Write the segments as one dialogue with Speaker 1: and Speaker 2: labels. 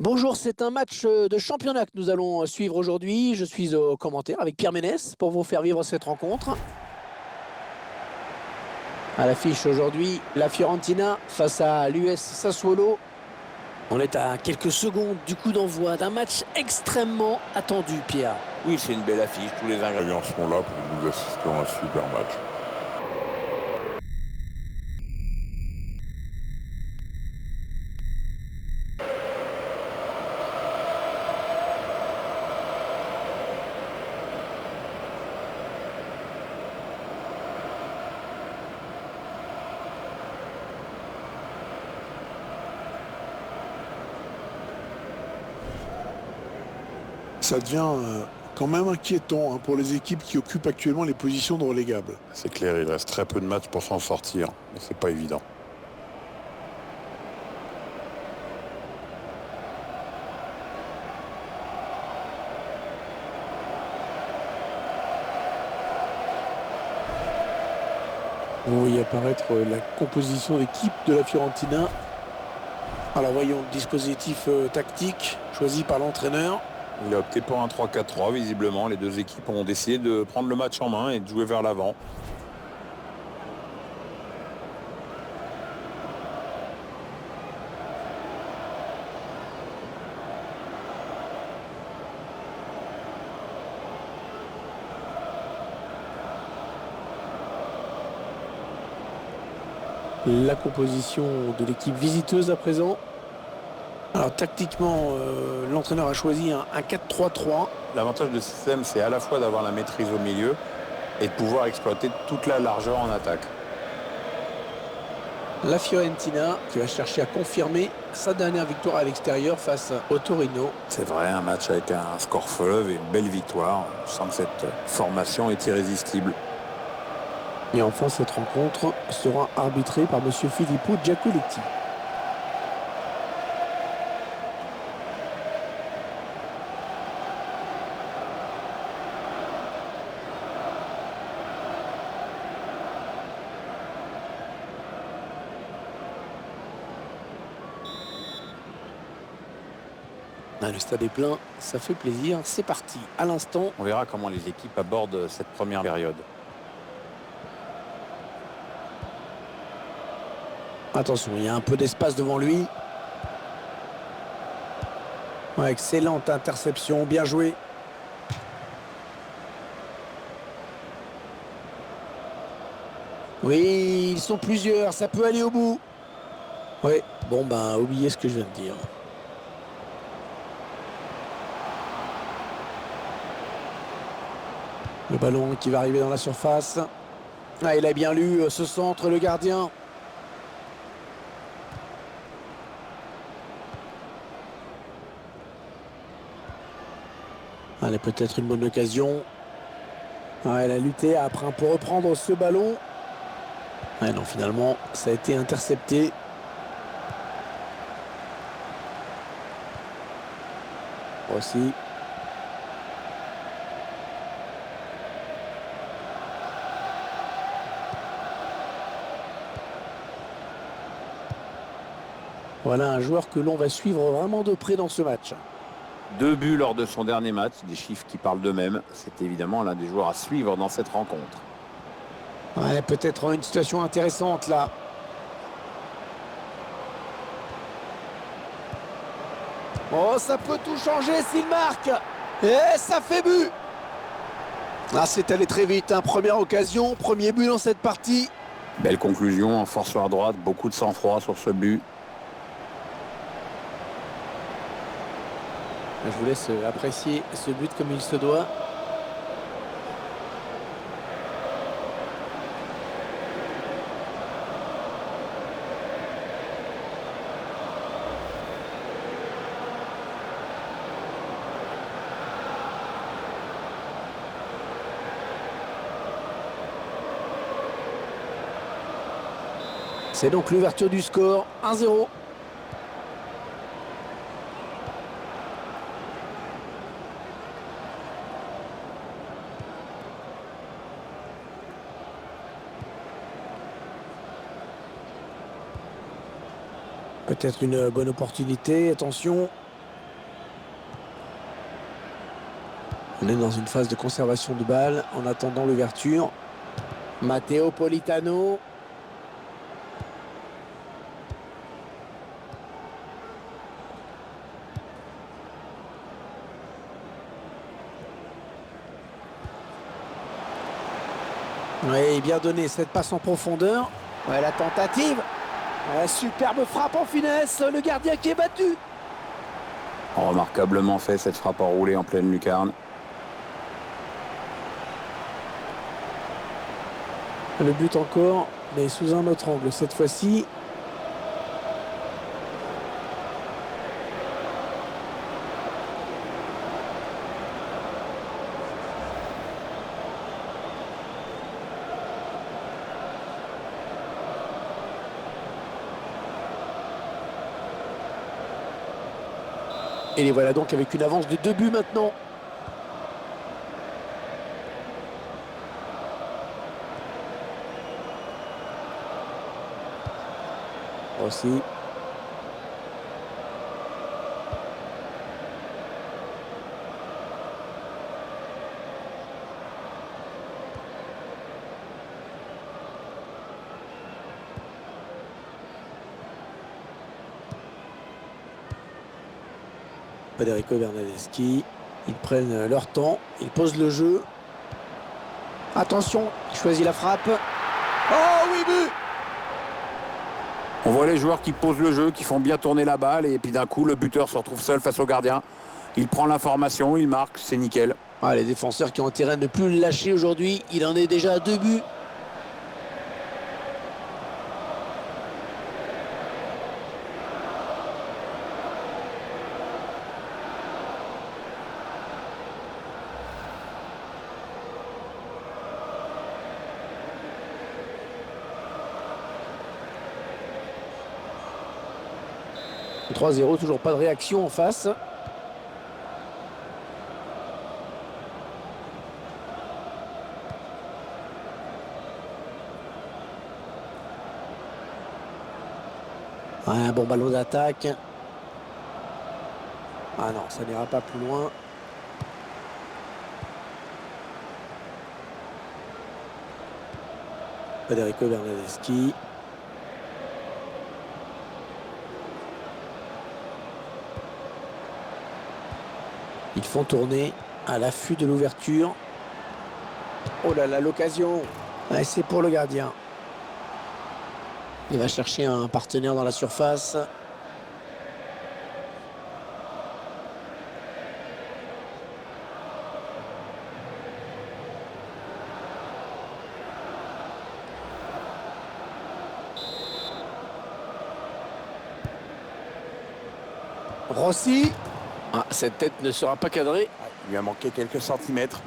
Speaker 1: Bonjour, c'est un match de championnat que nous allons suivre aujourd'hui. Je suis au commentaire avec Pierre Ménès pour vous faire vivre cette rencontre. À l'affiche aujourd'hui, la Fiorentina face à l'US Sassuolo. On est à quelques secondes du coup d'envoi d'un match extrêmement attendu, Pierre.
Speaker 2: Oui, c'est une belle affiche, tous les ingrédients sont là pour que nous assistions à un super match.
Speaker 3: Ça devient quand même inquiétant pour les équipes qui occupent actuellement les positions de relégables.
Speaker 2: C'est clair, il reste très peu de matchs pour s'en sortir, mais c'est pas évident.
Speaker 3: On voit y apparaître la composition d'équipe de la Fiorentina. Alors voyons le dispositif tactique choisi par l'entraîneur.
Speaker 2: Il a opté pour un 3-4-3, visiblement. Les deux équipes ont décidé de prendre le match en main et de jouer vers l'avant.
Speaker 3: La composition de l'équipe visiteuse à présent. Alors tactiquement, l'entraîneur a choisi un 4-3-3.
Speaker 2: L'avantage de ce système, c'est à la fois d'avoir la maîtrise au milieu et de pouvoir exploiter toute la largeur en attaque.
Speaker 3: La Fiorentina qui va chercher à confirmer sa dernière victoire à l'extérieur face au Torino.
Speaker 2: C'est vrai, un match avec un score fleuve et une belle victoire. Je sens que cette formation est irrésistible.
Speaker 3: Et enfin, cette rencontre sera arbitrée par M. Filippo Giacoletti.
Speaker 1: Ah, le stade est plein, ça fait plaisir. C'est parti. À l'instant,
Speaker 2: On verra comment les équipes abordent cette première période.
Speaker 1: attention, il y a un peu d'espace devant lui.
Speaker 3: Ouais, excellente interception, bien joué.
Speaker 1: Oui, ils sont plusieurs, ça peut aller au bout.
Speaker 3: Ouais,
Speaker 1: Bon, ben, oubliez ce que je viens de dire.
Speaker 3: le ballon qui va arriver dans la surface.
Speaker 1: Ah, il a bien lu ce centre, le gardien.
Speaker 3: Allez, peut-être une bonne occasion. Ouais, elle a lutté après pour reprendre ce ballon. Ouais, non, finalement, ça a été intercepté. Aussi. Voilà un joueur que l'on va suivre vraiment de près dans ce match.
Speaker 2: 2 buts lors de son dernier match, des chiffres qui parlent d'eux-mêmes. C'est évidemment l'un des joueurs à suivre dans cette rencontre.
Speaker 3: Ouais, peut-être une situation intéressante là.
Speaker 1: Oh, ça peut tout changer s'il marque. Et ça fait but. Ah, c'est allé très vite. Première occasion, premier but dans cette partie.
Speaker 2: Belle conclusion en force sur droite, beaucoup de sang-froid sur ce but.
Speaker 1: Je vous laisse apprécier ce but comme il se doit. C'est donc l'ouverture du score, 1-0.
Speaker 3: Peut-être une bonne opportunité, attention.
Speaker 1: On est dans une phase de conservation de balle en attendant l'ouverture. Matteo Politano. Oui, bien donné cette passe en profondeur. Ouais, la tentative. Ouais, superbe frappe en finesse. Le gardien qui est battu.
Speaker 2: Remarquablement fait cette frappe enroulée en pleine lucarne.
Speaker 1: Le but encore, mais sous un autre angle cette fois-ci. Et les voilà donc avec une avance de 2 buts maintenant. Aussi. Federico Bernardeschi. Ils prennent leur temps, ils posent le jeu. Attention, il choisit la frappe. Oh oui, but!
Speaker 2: On voit les joueurs qui posent le jeu, qui font bien tourner la balle, et puis d'un coup, le buteur se retrouve seul face au gardien. Il prend l'information, il marque, c'est nickel.
Speaker 1: Ah, les défenseurs qui ont intérêt à ne plus le lâcher aujourd'hui. Il en est déjà à 2 buts. « 3-0, toujours pas de réaction en face. » Un bon ballon d'attaque. Ah non, ça n'ira pas plus loin. Federico Bernardeschi. Ils font tourner à l'affût de l'ouverture. Oh là là, l'occasion. Ouais, c'est pour le gardien. Il va chercher un partenaire dans la surface. Rossi. Ah, cette tête ne sera pas cadrée.
Speaker 2: Il lui a manqué quelques centimètres.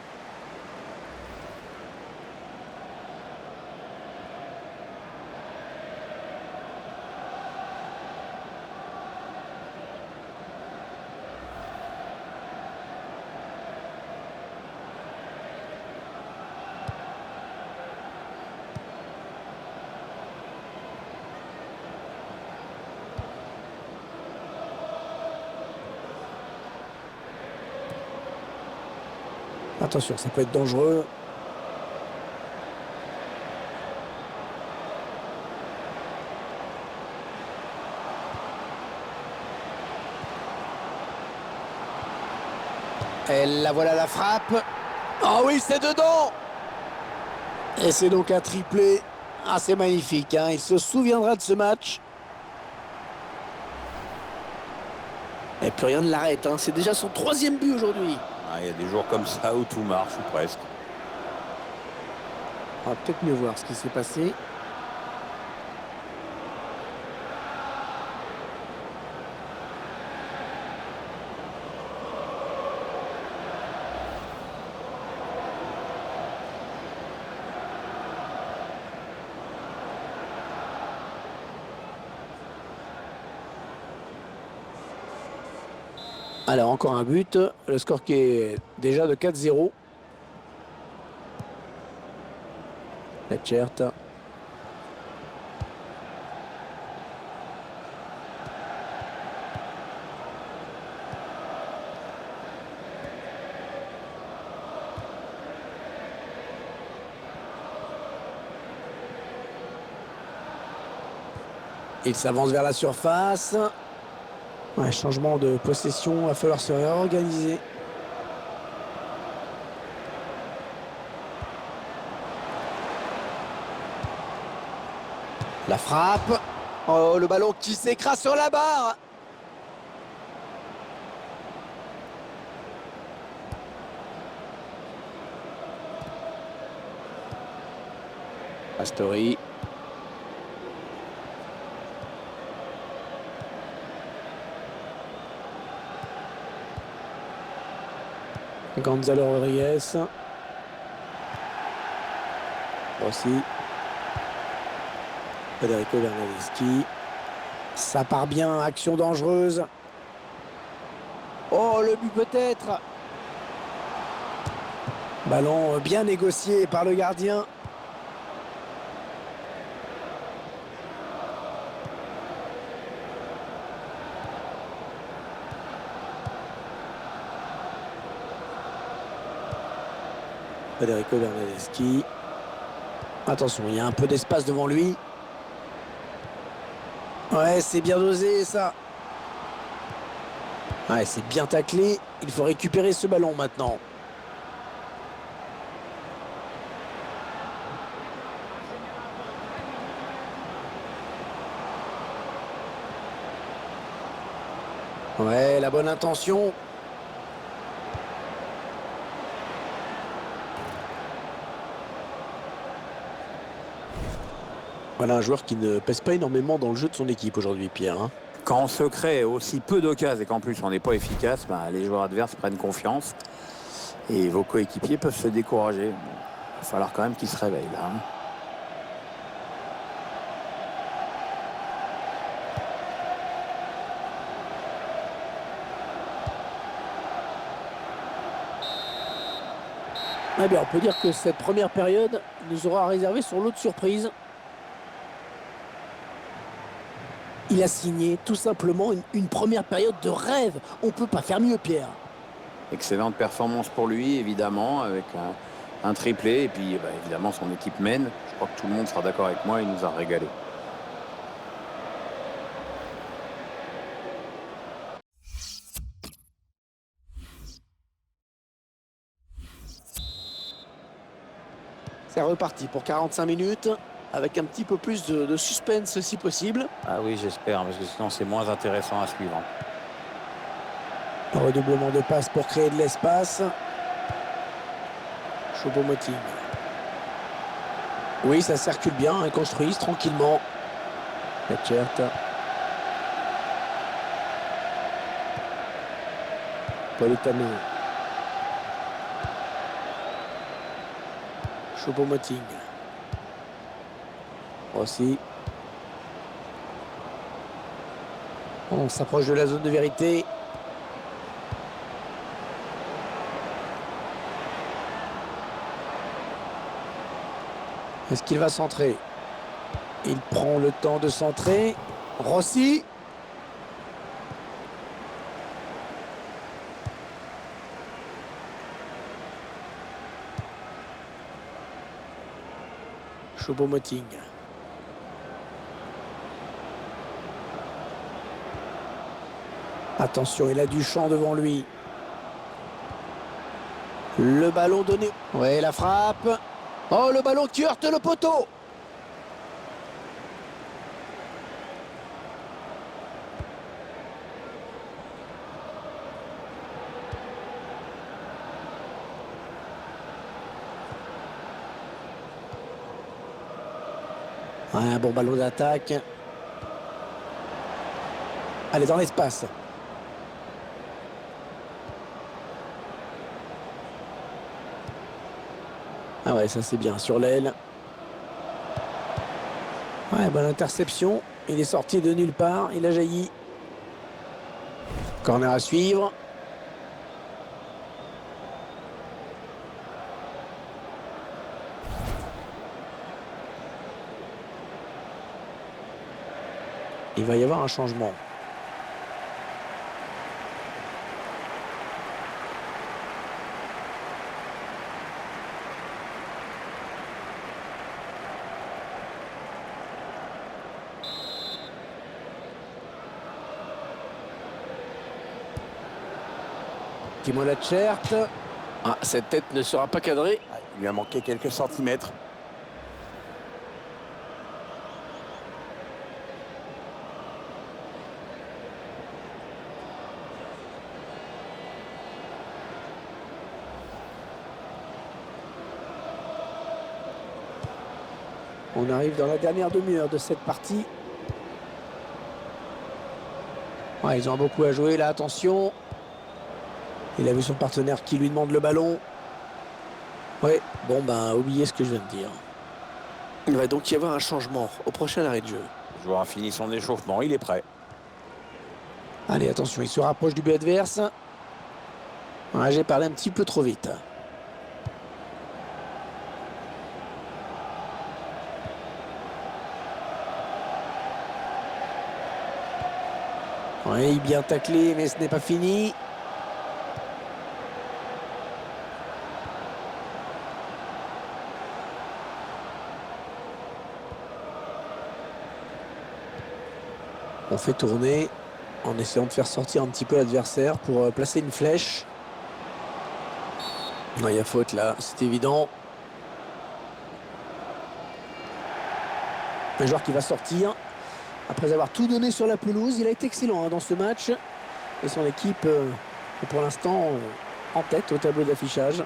Speaker 1: Attention, ça peut être dangereux. Et là voilà la frappe. Ah oui, c'est dedans. Et c'est donc un triplé. Ah, c'est magnifique, hein. Il se souviendra de ce match. Et plus rien ne l'arrête, hein. C'est déjà son 3e but aujourd'hui.
Speaker 2: Il y a des jours comme ça où tout marche, ou presque.
Speaker 1: On va peut-être mieux voir ce qui s'est passé. Alors, encore un but. Le score qui est déjà de 4-0. Lecchert. Il s'avance vers la surface. Ouais, changement de possession, il va falloir se réorganiser. La frappe. Oh, le ballon qui s'écrase sur la barre. Astori. Gonzalo Rodriguez. Aussi. Federico Bernardeschi. Ça part bien, action dangereuse. Oh, le but peut-être. Ballon bien négocié par le gardien. Federico Bernardeschi. Attention, il y a un peu d'espace devant lui. Ouais, c'est bien dosé ça. Ouais, c'est bien taclé. Il faut récupérer ce ballon maintenant. Ouais, la bonne intention. Voilà un joueur qui ne pèse pas énormément dans le jeu de son équipe aujourd'hui, Pierre. Hein.
Speaker 2: Quand on se crée aussi peu d'occasions et qu'en plus on n'est pas efficace, les joueurs adverses prennent confiance et vos coéquipiers peuvent se décourager. Il va falloir quand même qu'ils se réveillent là. Hein.
Speaker 1: Eh bien, on peut dire que cette première période nous aura réservé sur l'autre surprise. Il a signé tout simplement une première période de rêve. On ne peut pas faire mieux, Pierre.
Speaker 2: Excellente performance pour lui, évidemment, avec un triplé. Et puis, évidemment, son équipe mène. Je crois que tout le monde sera d'accord avec moi. Il nous a régalé.
Speaker 1: C'est reparti pour 45 minutes, avec un petit peu plus de suspense si possible.
Speaker 2: Ah oui, j'espère, parce que sinon c'est moins intéressant à suivre.
Speaker 1: Un redoublement de passes pour créer de l'espace. Choupo-Moting. Oui, ça circule bien, ils construisent tranquillement. Petchert. Politano. Choupo-Moting. Aussi. On s'approche de la zone de vérité. Est-ce qu'il va centrer? Il prend le temps de centrer. Rossi. Choupo-Moting. Attention, il a du champ devant lui. Le ballon donné. Ouais, la frappe. Oh, le ballon qui heurte le poteau. Ouais, un bon ballon d'attaque. Allez, dans l'espace. Ah ouais, ça c'est bien, sur l'aile. Ouais, bonne interception. Il est sorti de nulle part, il a jailli. Corner à suivre. Il va y avoir un changement. Timo Lachaert. Ah, cette tête ne sera pas cadrée.
Speaker 2: Il lui a manqué quelques centimètres.
Speaker 1: On arrive dans la dernière demi-heure de cette partie. Ouais, ils ont beaucoup à jouer là, attention. Il a vu son partenaire qui lui demande le ballon. Ouais, bon ben, oubliez ce que je viens de dire. Il va donc y avoir un changement au prochain arrêt de jeu.
Speaker 2: Le joueur a fini son échauffement, il est prêt.
Speaker 1: Allez, attention, il se rapproche du but adverse. Ouais, j'ai parlé un petit peu trop vite. Oui, bien taclé, mais ce n'est pas fini. On fait tourner en essayant de faire sortir un petit peu l'adversaire pour placer une flèche. Il y a faute là, c'est évident. Un joueur qui va sortir. Après avoir tout donné sur la pelouse, il a été excellent dans ce match. Et son équipe est pour l'instant en tête au tableau d'affichage.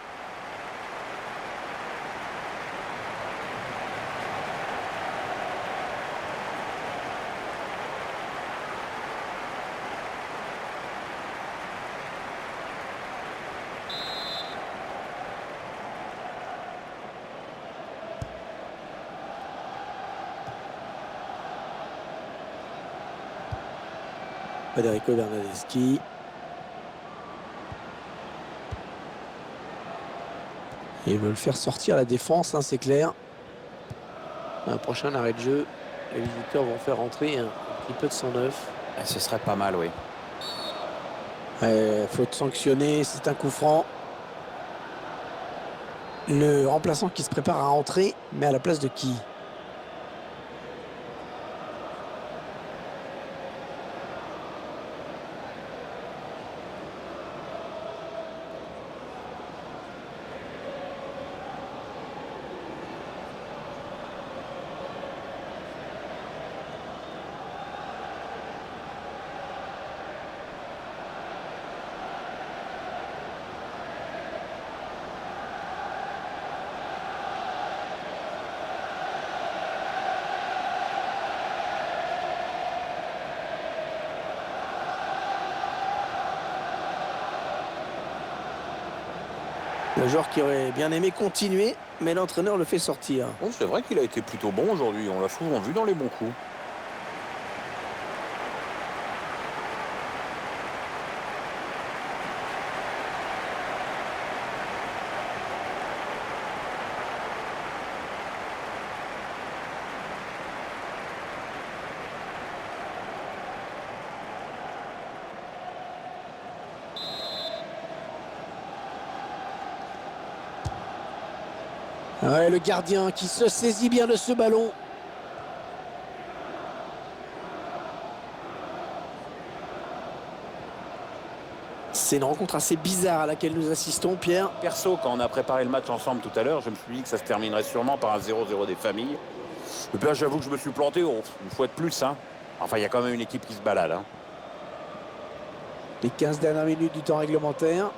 Speaker 1: Federico Bernardeschi. Ils veulent faire sortir la défense, hein, c'est clair. Un prochain arrêt de jeu, les visiteurs vont faire rentrer un petit peu de sang neuf.
Speaker 2: Ce serait pas mal, oui.
Speaker 1: Faute sanctionnée, c'est un coup franc. Le remplaçant qui se prépare à entrer, mais à la place de qui ? Le joueur qui aurait bien aimé continuer, mais l'entraîneur le fait sortir.
Speaker 2: Bon, c'est vrai qu'il a été plutôt bon aujourd'hui. On l'a souvent vu dans les bons coups.
Speaker 1: Ouais, le gardien qui se saisit bien de ce ballon. C'est une rencontre assez bizarre à laquelle nous assistons, Pierre.
Speaker 2: Perso, quand on a préparé le match ensemble tout à l'heure, je me suis dit que ça se terminerait sûrement par un 0-0 des familles. Et puis là, j'avoue que je me suis planté, une fois de plus. Hein. Enfin, il y a quand même une équipe qui se balade. Hein.
Speaker 1: Les 15 dernières minutes du temps réglementaire.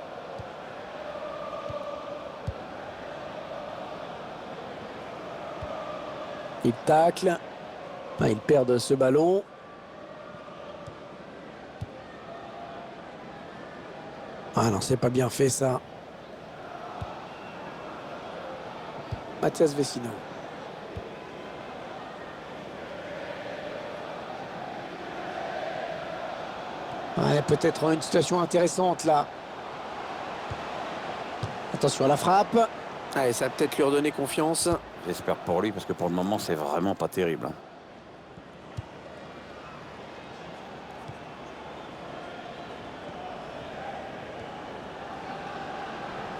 Speaker 1: Il tacle. Ah, il perd ce ballon. Ah non, c'est pas bien fait ça. Mathias Vecino. Ouais, peut-être une situation intéressante là. Attention à la frappe. Allez, ça va peut-être lui redonner confiance.
Speaker 2: J'espère pour lui, parce que pour le moment, c'est vraiment pas terrible. Hein.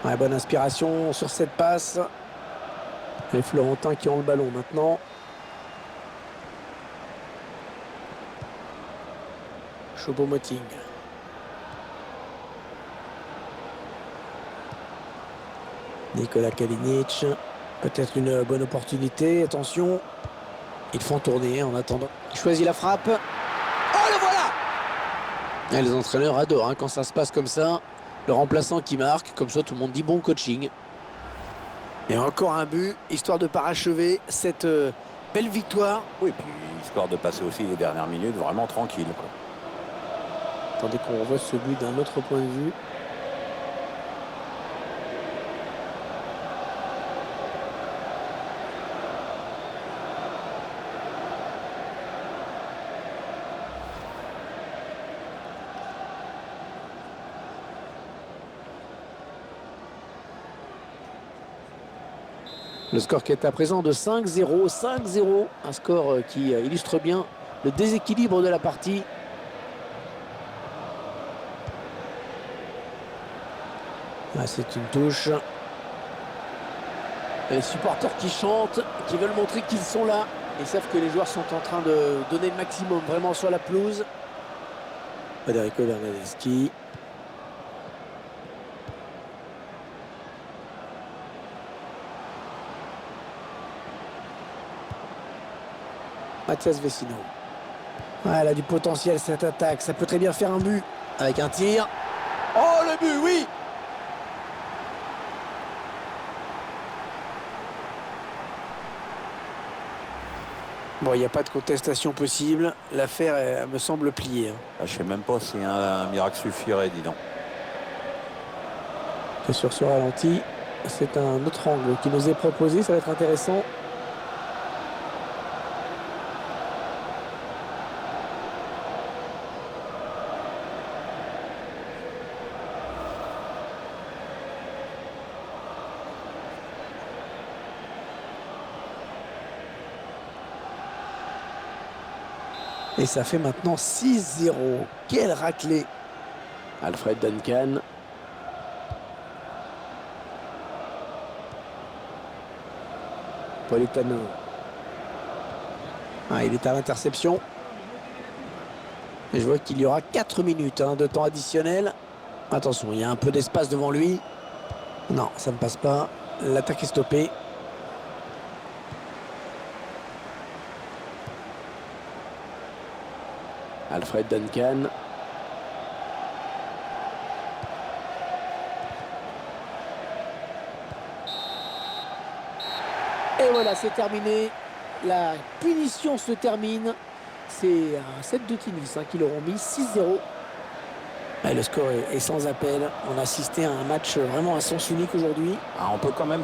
Speaker 1: Ouais, bonne inspiration sur cette passe. Les Florentins qui ont le ballon maintenant. Choupo-Moting. Nikola Kalinic, peut-être une bonne opportunité, attention. Ils font tourner en attendant. Il choisit la frappe. Oh, le voilà! Et les entraîneurs adorent quand ça se passe comme ça. Le remplaçant qui marque, comme ça tout le monde dit bon coaching. Et encore un but, histoire de parachever cette belle victoire.
Speaker 2: Oui, puis histoire de passer aussi les dernières minutes vraiment tranquille, quoi.
Speaker 1: Attendez qu'on revoie ce but d'un autre point de vue. Le score qui est à présent de 5-0, 5-0, un score qui illustre bien le déséquilibre de la partie. Ah, c'est une touche. Les supporters qui chantent, qui veulent montrer qu'ils sont là. Ils savent que les joueurs sont en train de donner le maximum vraiment sur la pelouse. Federico Bernardeschi. Mathias Vecino. Ah, elle a du potentiel cette attaque. Ça peut très bien faire un but avec un tir. Oh, le but, oui! Bon, il n'y a pas de contestation possible. L'affaire, elle me semble pliée.
Speaker 2: Ah, je sais même pas si un miracle suffirait, dis donc.
Speaker 1: C'est sur ce ralenti. C'est un autre angle qui nous est proposé. Ça va être intéressant. Et ça fait maintenant 6-0. Quelle raclée! Alfred Duncan. Politano. Ah, il est à l'interception. Et je vois qu'il y aura 4 minutes de temps additionnel. Attention, il y a un peu d'espace devant lui. Non, ça ne passe pas. L'attaque est stoppée. Alfred Duncan. Et voilà, c'est terminé. La punition se termine. C'est un set de tennis qui l'auront mis 6-0. Le score est sans appel. On a assisté à un match vraiment à sens unique aujourd'hui.
Speaker 2: Ah, on peut quand même